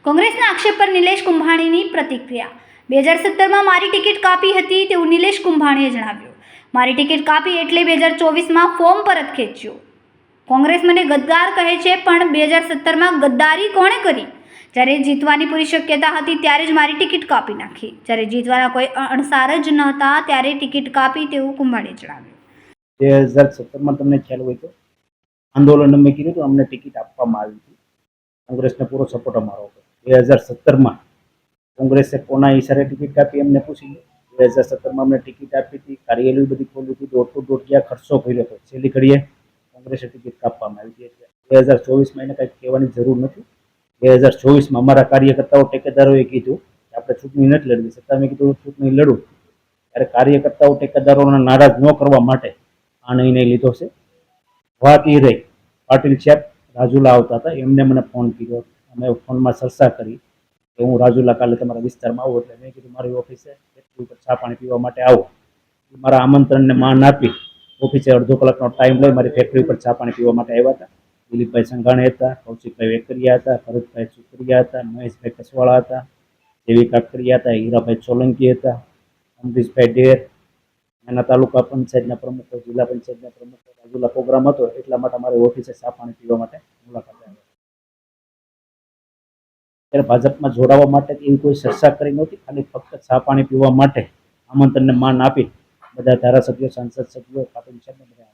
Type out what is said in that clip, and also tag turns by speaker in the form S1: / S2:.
S1: કોંગ્રેસના આક્ષેપ પર નિલેશ કુંભાણીની પ્રતિક્રિયા. 2017માં મારી ટિકિટ કાપી હતી તેવું નિલેશ કુંભાણીએ જણાવ્યું. મારી ટિકિટ કાપી એટલે 2024માં ફોર્મ પરત ખેંચ્યું. કોંગ્રેસ મને ગદ્દાર કહે છે, પણ 2017માં ગદ્દારી કોણે કરી? જ્યારે જીતવાની પૂરી શક્યતા હતી ત્યારે જ મારી ટિકિટ કાપી નાખી. જ્યારે જીતવાના કોઈ અણસાર જ નહોતા ત્યારે ટિકિટ કાપી તેવું કુંભાણીએ જણાવ્યું.
S2: 2017માં તમને ખ્યાલ હોય તો આંદોલન અમે કર્યું હતું, અમને ટિકિટ આપવામાં આવી હતી. કોંગ્રેસને પૂરો સપોર્ટ અમારો હતો. 2017માં કોંગ્રેસે કોના ઈશારે ટિકિટ કાપી એમને પૂછી લો. 2017માં અમને ટિકિટ આપી હતી, કાર્યાલય બધી ખોલી હતી, ડોર ટુ ડોર જ્યાં ખર્ચો કર્યો હતો, છેલ્લી ઘડીએ કોંગ્રેસે ટિકિટ કાપવામાં આવી હતી. એટલે 2024માં એને કંઈક કહેવાની જરૂર નથી. 2024માં અમારા કાર્યકર્તાઓ ટેકેદારોએ કીધું કે આપણે ચૂંટણી નથી લડવી. છતાં મેં કીધું ચૂંટણી લડું. ત્યારે કાર્યકર્તાઓ ટેકેદારોને નારાજ ન કરવા માટે આ નિર્ણય લીધો છે. વાત એ રહી, પાટીલ સાહેબ રાજુલા આવતા હતા, એમને મને ફોન કર્યો. અમે ફોનમાં ચર્ચા કરી કે હું રાજુલા કાલે તમારા વિસ્તારમાં આવું. એટલે મેં કીધું મારી ઓફિસે ફેક્ટરી ઉપર ચા પાણી પીવા માટે આવો. મારા આમંત્રણને માન આપી ઓફિસે અડધો કલાકનો ટાઈમ લઈ મારી ફેક્ટરી ઉપર ચા પાણી પીવા માટે આવ્યા હતા. દિલીપભાઈ સંઘાણી હતા, કૌશિકભાઈ વેકરિયા હતા, ભરતભાઈ સુતરિયા હતા, મહેશભાઈ કસવાળા હતા, દેવી કાકરિયા હતા, હીરાભાઈ સોલંકી હતા, અમરીશભાઈ ડેર, એના તાલુકા પંચાયતના પ્રમુખો, જિલ્લા પંચાયતના પ્રમુખો. રાજુલા પ્રોગ્રામ હતો એટલા માટે અમારી ઓફિસે ચા પાણી પીવા માટે મુલાકાત આવી. ત્યારે ભાજપમાં જોડાવા માટે એવી કોઈ ચર્ચા કરી નહોતી. ખાલી ફક્ત ચા પાણી પીવા માટે આમંત્રણને માન આપી બધા ધારાસભ્યો, સાંસદ સભ્યો, પાટીલ સાહેબને બધા